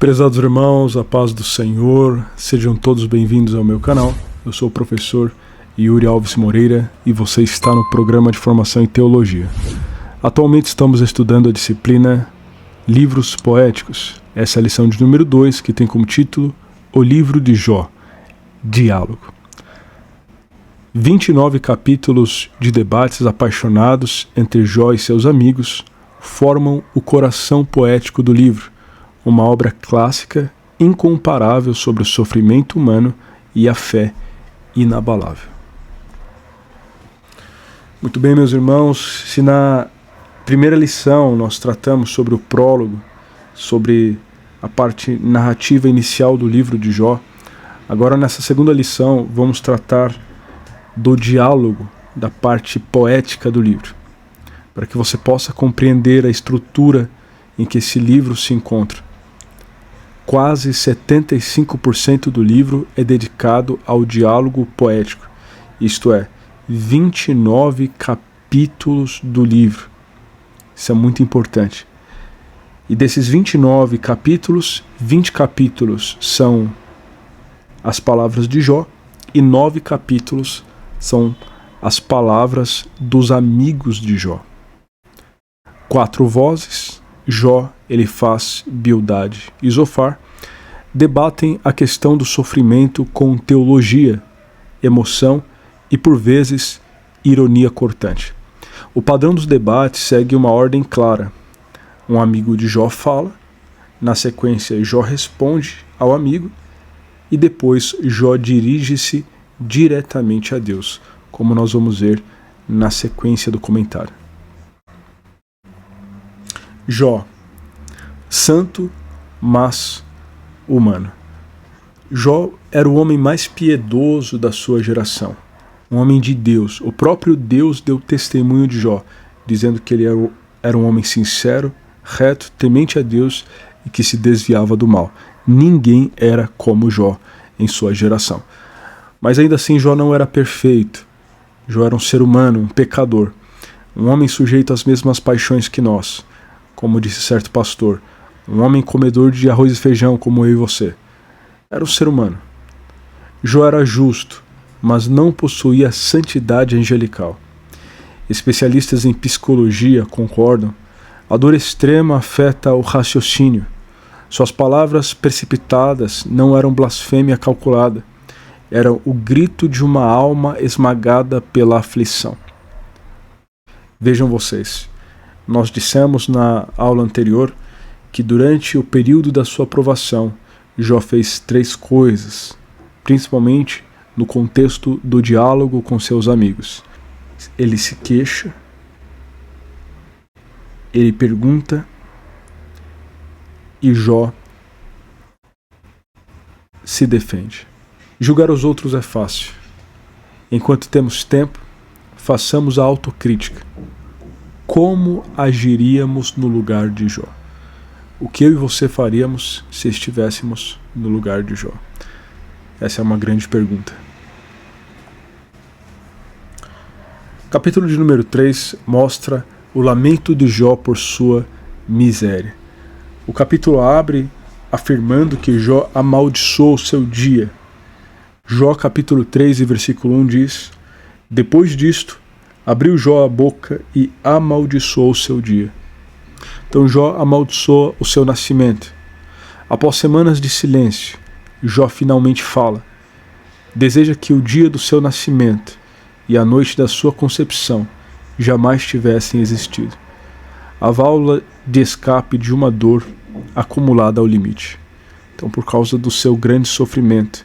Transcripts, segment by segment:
Prezados irmãos, a paz do Senhor, sejam todos bem-vindos ao meu canal. Eu sou o professor Yuri Alves Moreira e você está no programa de formação em teologia. Atualmente estamos estudando a disciplina Livros Poéticos. Essa é a lição de número 2, que tem como título O Livro de Jó, Diálogo. 29 capítulos de debates apaixonados entre Jó e seus amigos formam o coração poético do livro, uma obra clássica incomparável sobre o sofrimento humano e a fé inabalável. Muito bem, meus irmãos, se na primeira lição nós tratamos sobre o prólogo, sobre a parte narrativa inicial do livro de Jó, agora nessa segunda lição vamos tratar do diálogo, da parte poética do livro, para que você possa compreender a estrutura em que esse livro se encontra. Quase 75% do livro é dedicado ao diálogo poético, isto é, 29 capítulos do livro. Isso é muito importante. E desses 29 capítulos, 20 capítulos são as palavras de Jó e 9 capítulos são as palavras dos amigos de Jó. 4 vozes, Jó, Elifaz, Bildade e Zofar, debatem a questão do sofrimento com teologia, emoção e, por vezes, ironia cortante. O padrão dos debates segue uma ordem clara. Um amigo de Jó fala, na sequência Jó responde ao amigo e depois Jó dirige-se diretamente a Deus, como nós vamos ver na sequência do comentário. Jó, santo, mas humano. Jó era o homem mais piedoso da sua geração, um homem de Deus. O próprio Deus deu testemunho de Jó, dizendo que ele era um homem sincero, reto, temente a Deus e que se desviava do mal. Ninguém era como Jó em sua geração. Mas ainda assim Jó não era perfeito. Jó era um ser humano, um pecador, um homem sujeito às mesmas paixões que nós. Como disse certo pastor, um homem comedor de arroz e feijão como eu e você. Era um ser humano. Jó era justo, mas não possuía santidade angelical. Especialistas em psicologia concordam, a dor extrema afeta o raciocínio. Suas palavras precipitadas não eram blasfêmia calculada, era o grito de uma alma esmagada pela aflição. Vejam vocês. Nós dissemos na aula anterior que durante o período da sua provação, Jó fez 3 coisas, principalmente no contexto do diálogo com seus amigos. Ele se queixa, ele pergunta e Jó se defende. Julgar os outros é fácil. Enquanto temos tempo, façamos a autocrítica. Como agiríamos no lugar de Jó? O que eu e você faríamos se estivéssemos no lugar de Jó? Essa é uma grande pergunta. Capítulo de número 3 mostra o lamento de Jó por sua miséria. O capítulo abre afirmando que Jó amaldiçoou o seu dia. Jó capítulo 3 e versículo 1 diz: Depois disto, abriu Jó a boca e amaldiçoou o seu dia. Então Jó amaldiçoa o seu nascimento. Após semanas de silêncio, Jó finalmente fala. Deseja que o dia do seu nascimento e a noite da sua concepção jamais tivessem existido. A válvula de escape de uma dor acumulada ao limite. Então, por causa do seu grande sofrimento,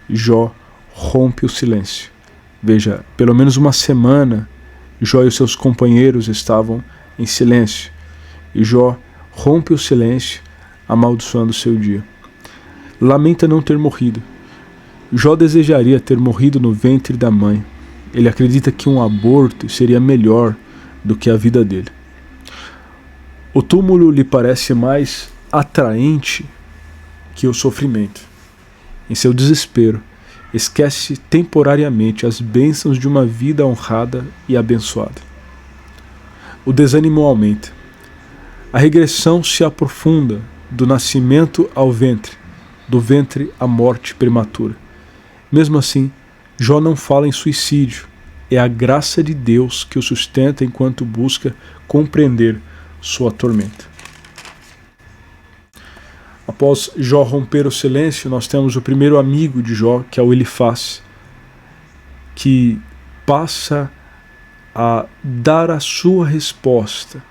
Jó rompe o silêncio. Veja, pelo menos uma semana, Jó e os seus companheiros estavam em silêncio. E Jó rompe o silêncio, amaldiçoando o seu dia. Lamenta não ter morrido. Jó desejaria ter morrido no ventre da mãe. Ele acredita que um aborto seria melhor do que a vida dele. O túmulo lhe parece mais atraente que o sofrimento. Em seu desespero, esquece temporariamente as bênçãos de uma vida honrada e abençoada. O desânimo aumenta. A regressão se aprofunda do nascimento ao ventre, do ventre à morte prematura. Mesmo assim, Jó não fala em suicídio. É a graça de Deus que o sustenta enquanto busca compreender sua tormenta. Após Jó romper o silêncio, nós temos o primeiro amigo de Jó, que é o Elifaz, que passa a dar a sua resposta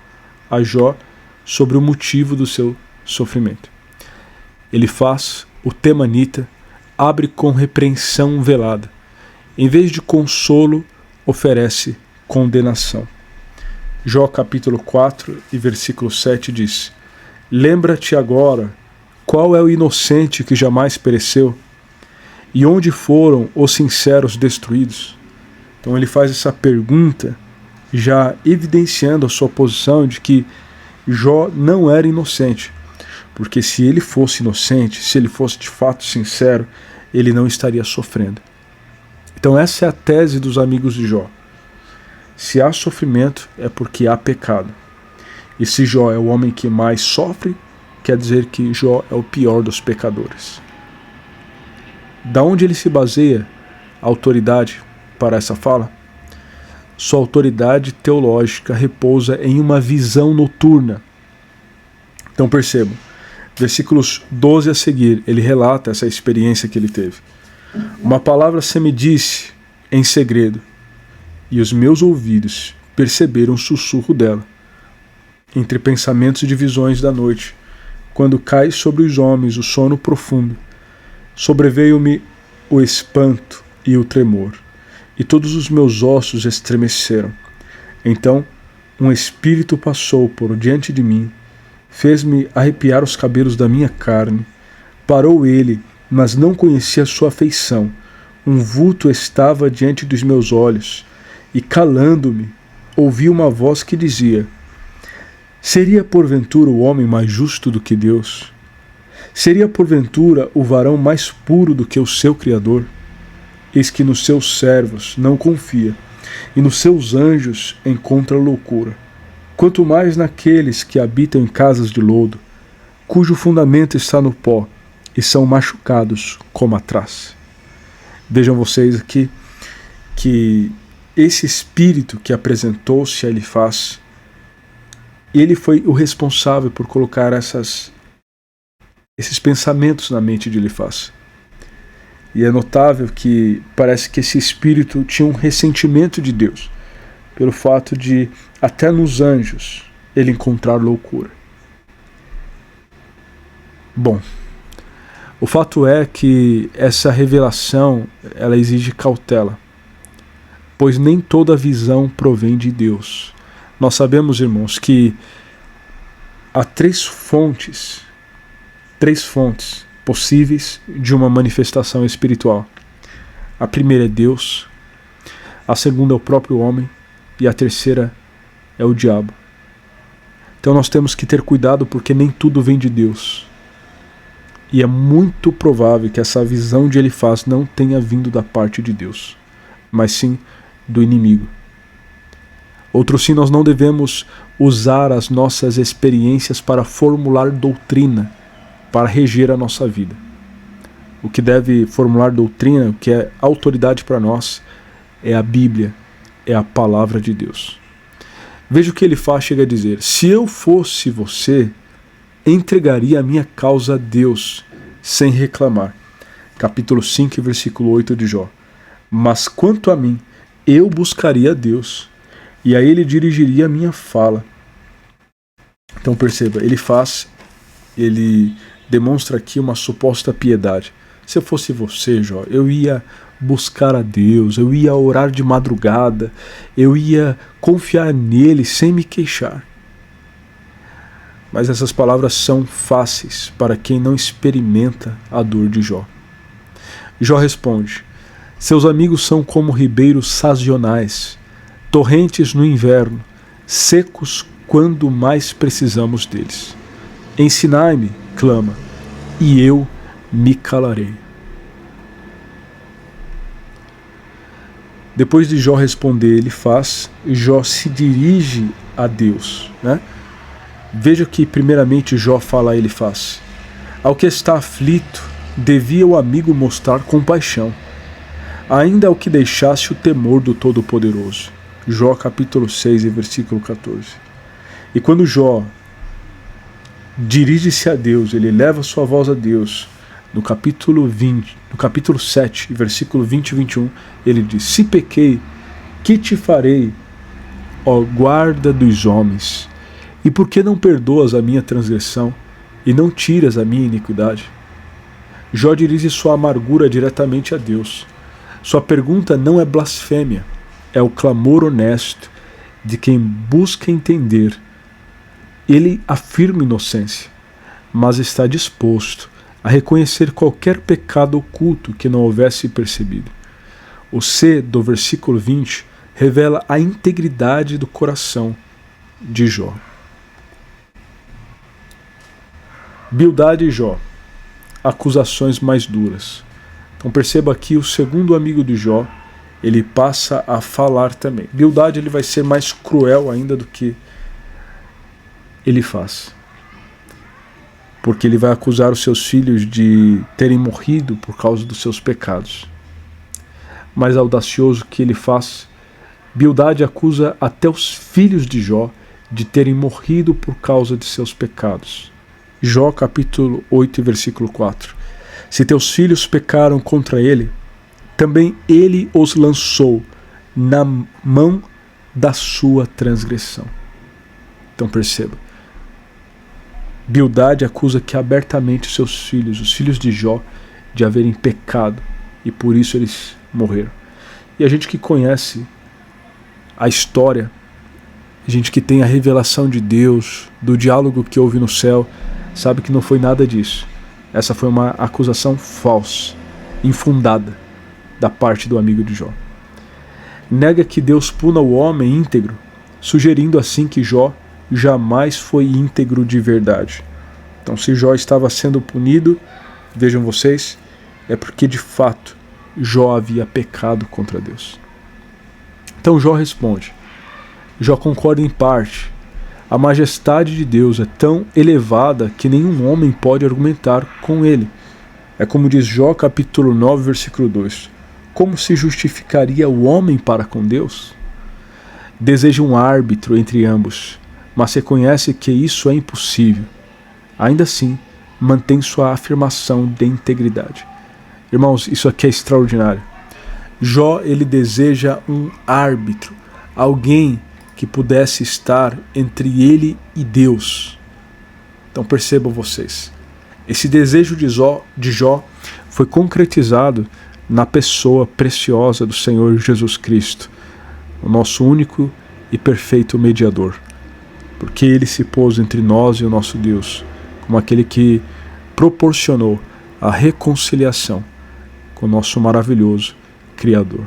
a Jó sobre o motivo do seu sofrimento. Elifaz, o temanita, abre com repreensão velada. Em vez de consolo, oferece condenação. Jó capítulo 4 e versículo 7 diz: Lembra-te agora qual é o inocente que jamais pereceu, e onde foram os sinceros destruídos. Então ele faz essa pergunta, já evidenciando a sua posição de que Jó não era inocente, porque se ele fosse inocente, se ele fosse de fato sincero, ele não estaria sofrendo. Então essa é a tese dos amigos de Jó. Se há sofrimento, é porque há pecado. E se Jó é o homem que mais sofre, quer dizer que Jó é o pior dos pecadores. Da onde ele se baseia a autoridade para essa fala? Sua autoridade teológica repousa em uma visão noturna. Então percebam, versículos 12 a seguir, ele relata essa experiência que ele teve. Uma palavra se me disse em segredo, e os meus ouvidos perceberam o sussurro dela. Entre pensamentos e visões da noite, quando cai sobre os homens o sono profundo, sobreveio-me o espanto e o tremor, e todos os meus ossos estremeceram. Então um espírito passou por diante de mim, fez-me arrepiar os cabelos da minha carne. Parou ele, mas não conhecia sua feição. Um vulto estava diante dos meus olhos, e calando-me, ouvi uma voz que dizia: Seria porventura o homem mais justo do que Deus? Seria porventura o varão mais puro do que o seu Criador? Eis que nos seus servos não confia, e nos seus anjos encontra loucura. Quanto mais naqueles que habitam em casas de lodo, cujo fundamento está no pó, e são machucados como a traça. Vejam vocês aqui que esse espírito que apresentou-se a Elifaz, ele foi o responsável por colocar esses pensamentos na mente de Elifaz. E é notável que parece que esse espírito tinha um ressentimento de Deus, pelo fato de, até nos anjos, ele encontrar loucura. Bom, o fato é que essa revelação, ela exige cautela, pois nem toda visão provém de Deus. Nós sabemos, irmãos, que há três fontes possíveis de uma manifestação espiritual. A primeira é Deus, a segunda é o próprio homem e a terceira é o diabo. Então nós temos que ter cuidado, porque nem tudo vem de Deus. E é muito provável que essa visão de Elifaz não tenha vindo da parte de Deus, mas sim do inimigo. Outro sim, nós não devemos usar as nossas experiências para formular doutrina, para reger a nossa vida. O que deve formular doutrina, o que é autoridade para nós, é a Bíblia, é a palavra de Deus. Veja o que Elifaz chega a dizer: se eu fosse você, entregaria a minha causa a Deus, sem reclamar. Capítulo 5, versículo 8 de Jó. Mas quanto a mim, eu buscaria a Deus, e a ele dirigiria a minha fala. Então perceba, ele demonstra aqui uma suposta piedade. Se eu fosse você, Jó, eu ia buscar a Deus, eu ia orar de madrugada, eu ia confiar nele sem me queixar. Mas essas palavras são fáceis para quem não experimenta a dor de Jó. Jó responde: seus amigos são como ribeiros sazonais, torrentes no inverno, secos quando mais precisamos deles. Ensinai-me, clama, e eu me calarei. Depois de Jó responder, Jó se dirige a Deus, né? Veja que primeiramente Jó fala a Elifaze: ao que está aflito, devia o amigo mostrar compaixão, ainda ao que deixasse o temor do Todo-Poderoso. Jó capítulo 6 e versículo 14. E quando Jó dirige-se a Deus, ele eleva sua voz a Deus, no capítulo 7, versículo 20 e 21, ele diz: se pequei, que te farei, ó guarda dos homens? E por que não perdoas a minha transgressão e não tiras a minha iniquidade? Jó dirige sua amargura diretamente a Deus. Sua pergunta não é blasfêmia, é o clamor honesto de quem busca entender. Ele afirma inocência, mas está disposto a reconhecer qualquer pecado oculto que não houvesse percebido. O C do versículo 20 revela a integridade do coração de Jó. Bildade e Jó, acusações mais duras. Então perceba aqui o segundo amigo de Jó, ele passa a falar também. Bildade, ele vai ser mais cruel ainda do que ele faz, porque ele vai acusar os seus filhos de terem morrido por causa dos seus pecados. Mais audacioso que ele faz, Bildade acusa até os filhos de Jó de terem morrido por causa de seus pecados. Jó capítulo 8 versículo 4. Se teus filhos pecaram contra ele, também ele os lançou na mão da sua transgressão. Então perceba, Bildade acusa que abertamente seus filhos, os filhos de Jó, de haverem pecado, e por isso eles morreram. E a gente que conhece a história, a gente que tem a revelação de Deus, do diálogo que houve no céu, sabe que não foi nada disso. Essa foi uma acusação falsa, infundada, da parte do amigo de Jó. Nega que Deus puna o homem íntegro, sugerindo assim que Jó jamais foi íntegro de verdade. Então, se Jó estava sendo punido, vejam vocês, é porque de fato Jó havia pecado contra Deus. Então Jó responde. Jó concorda em parte. A majestade de Deus é tão elevada que nenhum homem pode argumentar com ele. É como diz Jó capítulo 9, versículo 2. Como se justificaria o homem para com Deus? Deseja um árbitro entre ambos, mas reconhece que isso é impossível. Ainda assim, mantém sua afirmação de integridade. Irmãos, isso aqui é extraordinário. Jó, ele deseja um árbitro, alguém que pudesse estar entre ele e Deus. Então percebam vocês, esse desejo de Jó foi concretizado na pessoa preciosa do Senhor Jesus Cristo, o nosso único e perfeito mediador, porque ele se pôs entre nós e o nosso Deus, como aquele que proporcionou a reconciliação com o nosso maravilhoso Criador.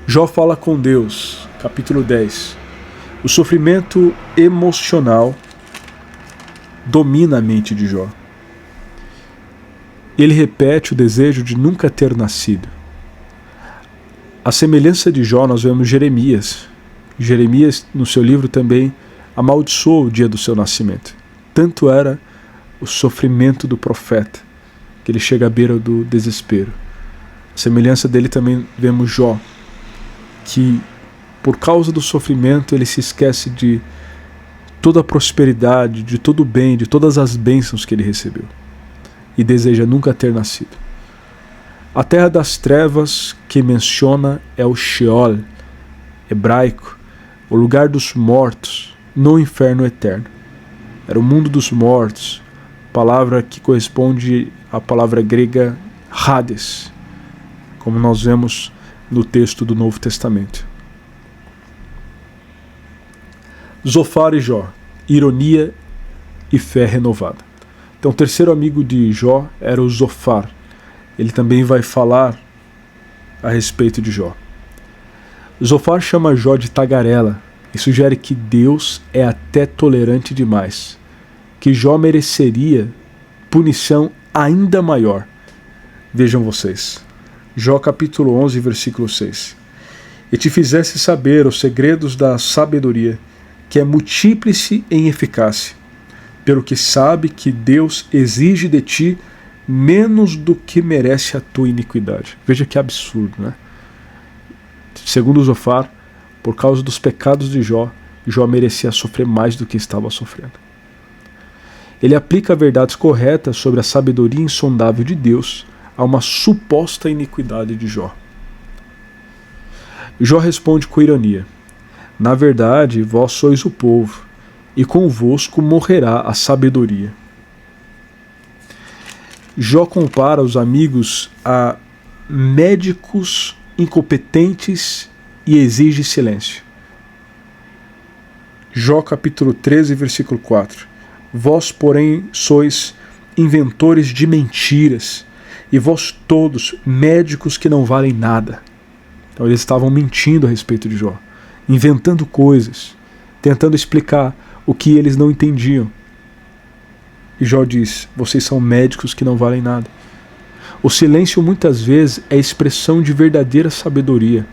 Jó fala com Deus, capítulo 10. O sofrimento emocional domina a mente de Jó. Ele repete o desejo de nunca ter nascido. A semelhança de Jó, nós vemos Jeremias. Jeremias, no seu livro, também amaldiçoou o dia do seu nascimento. Tanto era o sofrimento do profeta, que ele chega à beira do desespero. A semelhança dele também vemos Jó, que por causa do sofrimento ele se esquece de toda a prosperidade, de todo o bem, de todas as bênçãos que ele recebeu, e deseja nunca ter nascido. A terra das trevas que menciona é o Sheol, hebraico, o lugar dos mortos, no inferno eterno. Era o mundo dos mortos, palavra que corresponde à palavra grega Hades, como nós vemos no texto do Novo Testamento. Zofar e Jó, ironia e fé renovada. Então o terceiro amigo de Jó era o Zofar. Ele também vai falar a respeito de Jó. Zofar chama Jó de tagarela e sugere que Deus é até tolerante demais, que Jó mereceria punição ainda maior. Vejam vocês, Jó capítulo 11, versículo 6. E te fizesse saber os segredos da sabedoria, que é multíplice em eficácia, pelo que sabe que Deus exige de ti menos do que merece a tua iniquidade. Veja que absurdo, né? Segundo Zofar, por causa dos pecados de Jó, Jó merecia sofrer mais do que estava sofrendo. Ele aplica verdades corretas sobre a sabedoria insondável de Deus a uma suposta iniquidade de Jó. Jó responde com ironia: na verdade, vós sois o povo, e convosco morrerá a sabedoria. Jó compara os amigos a médicos incompetentes e exige silêncio. Jó capítulo 13, versículo 4. Vós, porém, sois inventores de mentiras, e vós todos médicos que não valem nada. Então eles estavam mentindo a respeito de Jó, inventando coisas, tentando explicar o que eles não entendiam. E Jó diz: vocês são médicos que não valem nada. O silêncio muitas vezes é expressão de verdadeira sabedoria.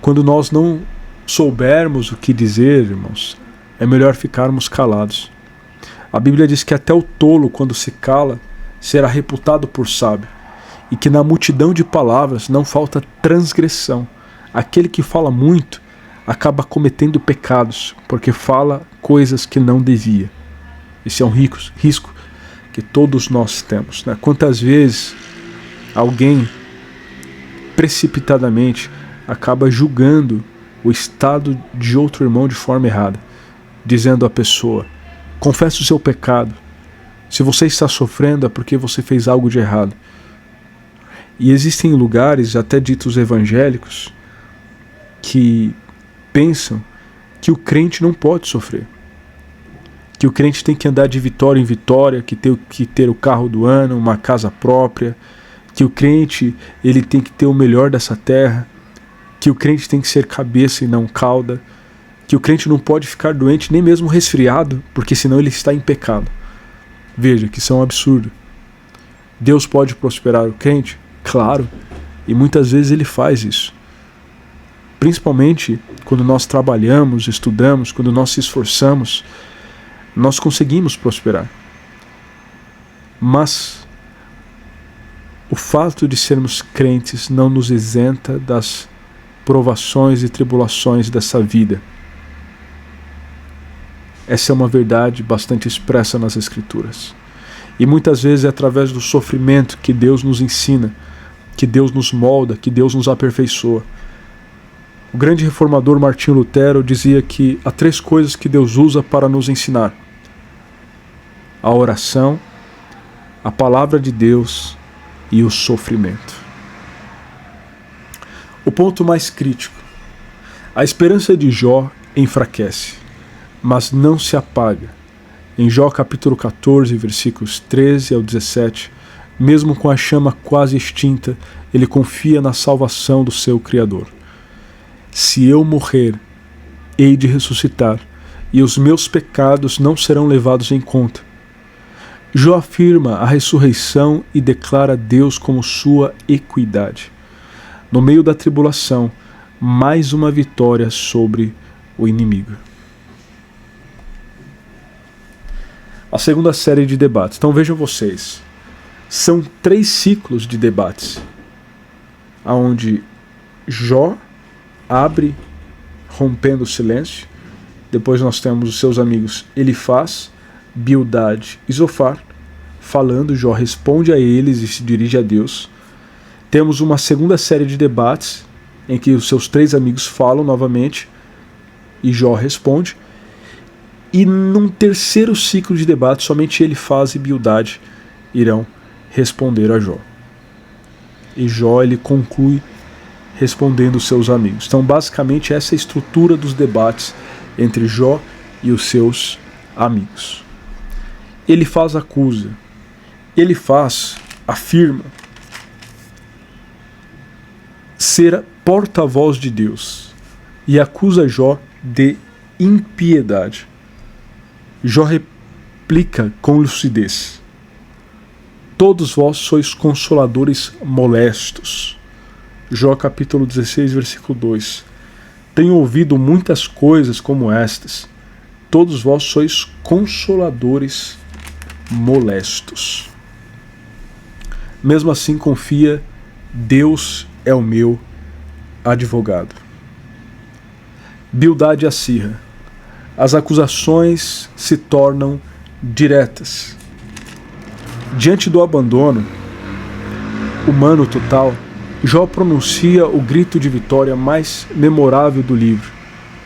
Quando nós não soubermos o que dizer, irmãos, é melhor ficarmos calados. A Bíblia diz que até o tolo, quando se cala, será reputado por sábio, e que na multidão de palavras não falta transgressão. Aquele que fala muito acaba cometendo pecados, porque fala coisas que não devia. Esse é um risco que todos nós temos, né? Quantas vezes alguém precipitadamente acaba julgando o estado de outro irmão de forma errada, dizendo à pessoa: confesse o seu pecado. Se você está sofrendo é porque você fez algo de errado. E existem lugares, até ditos evangélicos, que pensam que o crente não pode sofrer, que o crente tem que andar de vitória em vitória, que tem que ter o carro do ano, uma casa própria, que o crente ele tem que ter o melhor dessa terra, que o crente tem que ser cabeça e não cauda, que o crente não pode ficar doente, nem mesmo resfriado, porque senão ele está em pecado. Veja que isso é um absurdo. Deus pode prosperar o crente? Claro, e muitas vezes ele faz isso. Principalmente quando nós trabalhamos, estudamos, quando nós se esforçamos, nós conseguimos prosperar. Mas o fato de sermos crentes não nos isenta das provações e tribulações dessa vida. Essa é uma verdade bastante expressa nas Escrituras. E muitas vezes é através do sofrimento que Deus nos ensina, que Deus nos molda, que Deus nos aperfeiçoa. O grande reformador Martinho Lutero dizia que há 3 coisas que Deus usa para nos ensinar: a oração, a palavra de Deus e o sofrimento. O ponto mais crítico: a esperança de Jó enfraquece, mas não se apaga. Em Jó capítulo 14, versículos 13 ao 17, mesmo com a chama quase extinta, ele confia na salvação do seu Criador. Se eu morrer, hei de ressuscitar, e os meus pecados não serão levados em conta. Jó afirma a ressurreição e declara Deus como sua equidade. No meio da tribulação, mais uma vitória sobre o inimigo. A segunda série de debates. Então vejam vocês, são 3 ciclos de debates, onde Jó abre rompendo o silêncio. Depois nós temos os seus amigos Elifaz, Bildade e Zofar falando. Jó responde a eles e se dirige a Deus. Temos uma segunda série de debates em que os seus 3 amigos falam novamente e Jó responde. E num terceiro ciclo de debate, somente Elifaz e Bildade irão responder a Jó. E Jó ele conclui respondendo os seus amigos. Então, basicamente, essa é a estrutura dos debates entre Jó e os seus amigos. Elifaz acusa. Elifaz afirma ser porta-voz de Deus e acusa Jó de impiedade. Jó replica com lucidez: todos vós sois consoladores molestos. Jó capítulo 16, versículo 2. Tenho ouvido muitas coisas como estas, todos vós sois consoladores molestos. Mesmo assim, confia, Deus é o meu advogado. Bildade acirra. As acusações se tornam diretas. Diante do abandono humano total, Jó pronuncia o grito de vitória mais memorável do livro,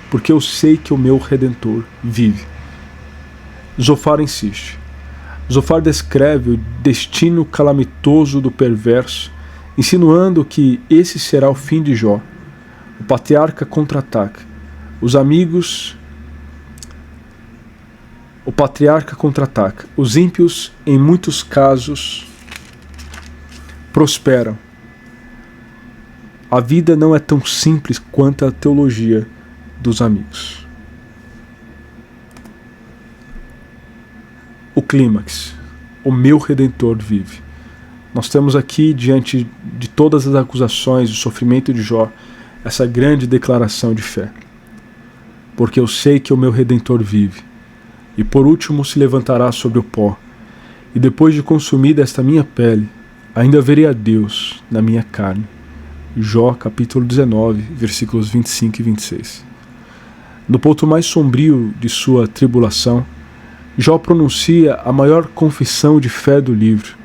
porque eu sei que o meu Redentor vive. Zofar insiste. Zofar descreve o destino calamitoso do perverso, insinuando que esse será o fim de Jó. O patriarca contra-ataca. Os amigos... O patriarca contra-ataca. Os ímpios, em muitos casos, prosperam. A vida não é tão simples quanto a teologia dos amigos. O clímax. O meu Redentor vive. Nós temos aqui, diante de todas as acusações e o sofrimento de Jó, essa grande declaração de fé. Porque eu sei que o meu Redentor vive. E por último se levantará sobre o pó. E depois de consumida esta minha pele, ainda verei a Deus na minha carne. Jó capítulo 19, versículos 25 e 26. No ponto mais sombrio de sua tribulação, Jó pronuncia a maior confissão de fé do livro.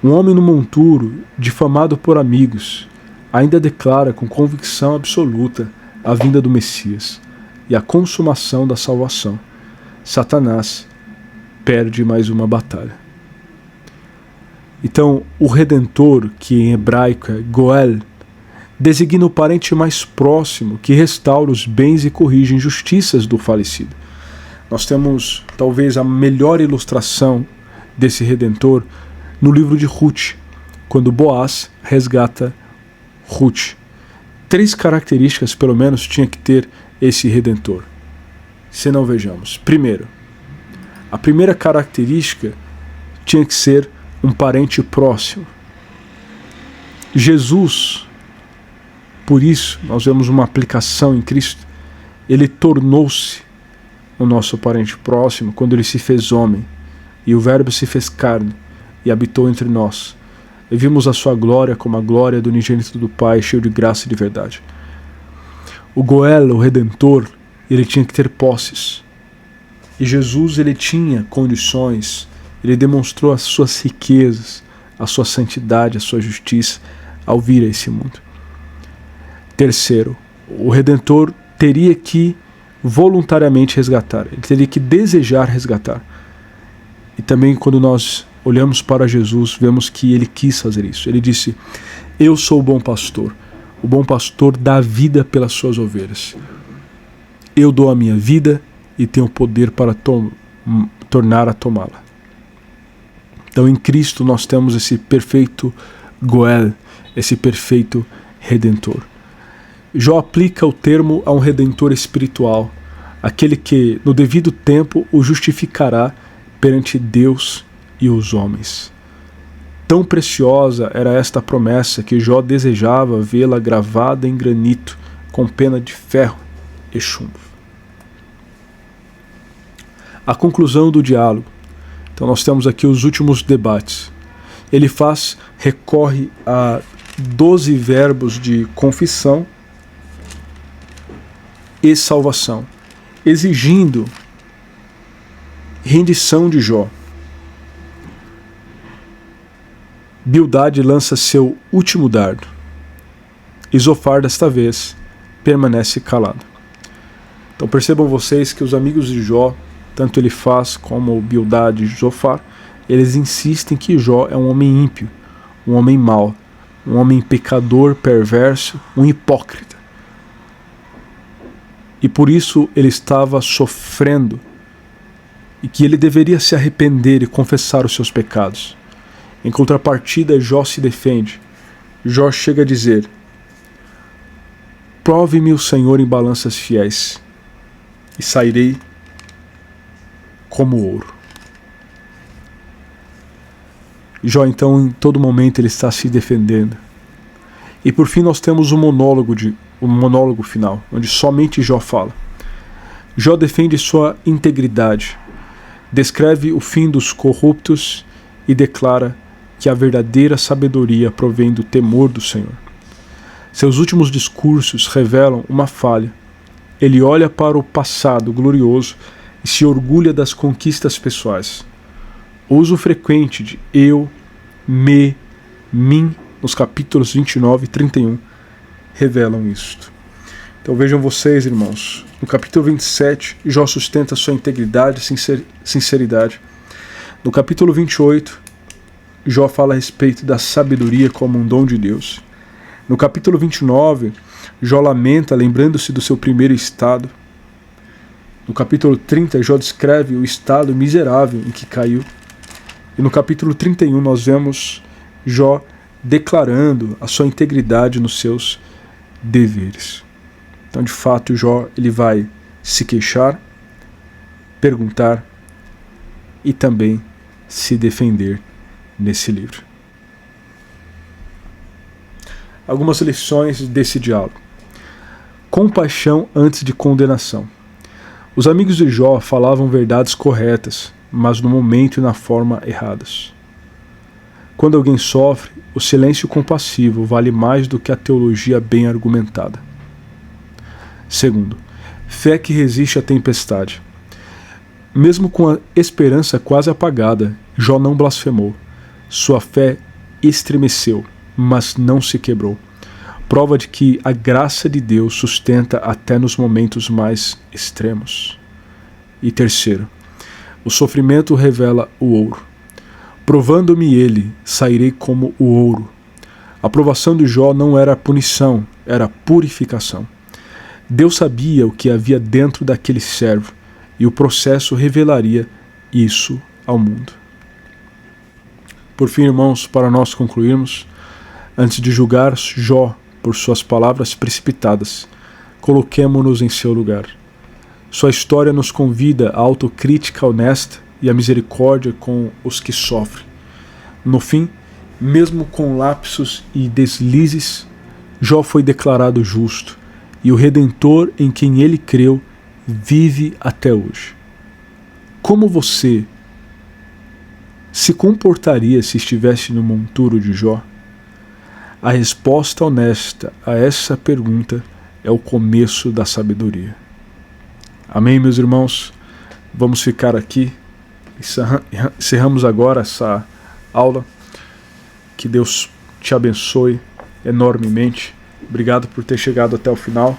Um homem no monturo, difamado por amigos, ainda declara com convicção absoluta a vinda do Messias e a consumação da salvação. Satanás perde mais uma batalha. Então, o Redentor, que em hebraico é Goel, designa o parente mais próximo que restaura os bens e corrige injustiças do falecido. Nós temos talvez a melhor ilustração desse Redentor no livro de Ruth, quando Boaz resgata Ruth. 3 características, pelo menos, tinha que ter esse Redentor. Se não vejamos. Primeiro, a primeira característica tinha que ser um parente próximo. Jesus, por isso, nós vemos uma aplicação em Cristo, ele tornou-se o nosso parente próximo quando ele se fez homem, e o Verbo se fez carne e habitou entre nós. E vimos a sua glória como a glória do unigênito do Pai, cheio de graça e de verdade. O Goel, o Redentor, ele tinha que ter posses. E Jesus, ele tinha condições, ele demonstrou as suas riquezas, a sua santidade, a sua justiça, ao vir a esse mundo. Terceiro, o Redentor teria que voluntariamente resgatar, ele teria que desejar resgatar. E também quando nós olhamos para Jesus, vemos que ele quis fazer isso. Ele disse, eu sou o bom pastor dá vida pelas suas ovelhas. Eu dou a minha vida e tenho poder para tornar a tomá-la. Então em Cristo nós temos esse perfeito Goel, esse perfeito Redentor. Jó aplica o termo a um Redentor espiritual, aquele que no devido tempo o justificará perante Deus e os homens. Tão preciosa era esta promessa que Jó desejava vê-la gravada em granito, com pena de ferro e chumbo. A conclusão do diálogo. Então nós temos aqui os últimos debates. Ele recorre a 12 verbos de confissão e salvação, exigindo rendição de Jó. Bildade lança seu último dardo. E Zofar, desta vez, permanece calado. Então percebam vocês que os amigos de Jó, tanto ele faz como Bildade e Zofar, eles insistem que Jó é um homem ímpio, um homem mau, um homem pecador, perverso, um hipócrita. E por isso ele estava sofrendo, e que ele deveria se arrepender e confessar os seus pecados. Em contrapartida, Jó se defende. Jó chega a dizer, prove-me o Senhor em balanças fiéis, e sairei como ouro. Jó, então, em todo momento ele está se defendendo. E por fim nós temos um monólogo final, onde somente Jó fala. Jó defende sua integridade, descreve o fim dos corruptos e declara que a verdadeira sabedoria provém do temor do Senhor. Seus últimos discursos revelam uma falha. Ele olha para o passado glorioso e se orgulha das conquistas pessoais. O uso frequente de eu, me, mim, nos capítulos 29 e 31, revelam isto. Então vejam vocês, irmãos, no capítulo 27, Jó sustenta sua integridade e sinceridade. No capítulo 28, Jó fala a respeito da sabedoria como um dom de Deus. No capítulo 29, Jó lamenta, lembrando-se do seu primeiro estado. No capítulo 30, Jó descreve o estado miserável em que caiu. E no capítulo 31, nós vemos Jó declarando a sua integridade nos seus deveres. Então, de fato, Jó ele vai se queixar, perguntar e também se defender nesse livro. Algumas lições desse diálogo. Compaixão antes de condenação. Os amigos de Jó falavam verdades corretas, mas no momento e na forma erradas. Quando alguém sofre, o silêncio compassivo vale mais do que a teologia bem argumentada. Segundo, fé que resiste à tempestade. Mesmo com a esperança quase apagada, Jó não blasfemou. Sua fé estremeceu, mas não se quebrou. Prova de que a graça de Deus sustenta até nos momentos mais extremos. E terceiro, o sofrimento revela o ouro. Provando-me ele, sairei como o ouro. A provação de Jó não era punição, era purificação. Deus sabia o que havia dentro daquele servo, e o processo revelaria isso ao mundo. Por fim, irmãos, para nós concluirmos, antes de julgar Jó por suas palavras precipitadas, coloquemo-nos em seu lugar. Sua história nos convida à autocrítica honesta e à misericórdia com os que sofrem. No fim, mesmo com lapsos e deslizes, Jó foi declarado justo, e o Redentor em quem ele creu vive até hoje. Como você se comportaria se estivesse no monturo de Jó? A resposta honesta a essa pergunta é o começo da sabedoria. Amém, meus irmãos? Vamos ficar aqui. Encerramos agora essa aula. Que Deus te abençoe enormemente. Obrigado por ter chegado até o final.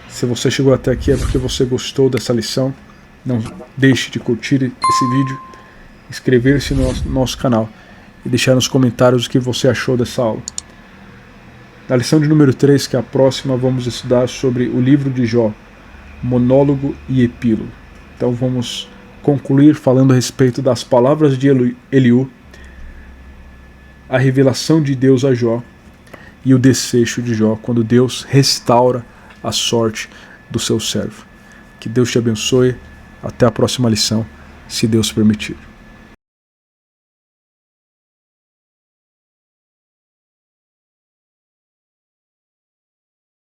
Se você chegou até aqui é porque você gostou dessa lição. Não deixe de curtir esse vídeo, inscrever-se no nosso canal e deixar nos comentários o que você achou dessa aula. Na lição de número 3, que é a próxima, vamos estudar sobre o livro de Jó, monólogo e epílogo. Então vamos concluir falando a respeito das palavras de Eliú, a revelação de Deus a Jó e o desfecho de Jó, quando Deus restaura a sorte do seu servo. Que Deus te abençoe. Até a próxima lição, se Deus permitir.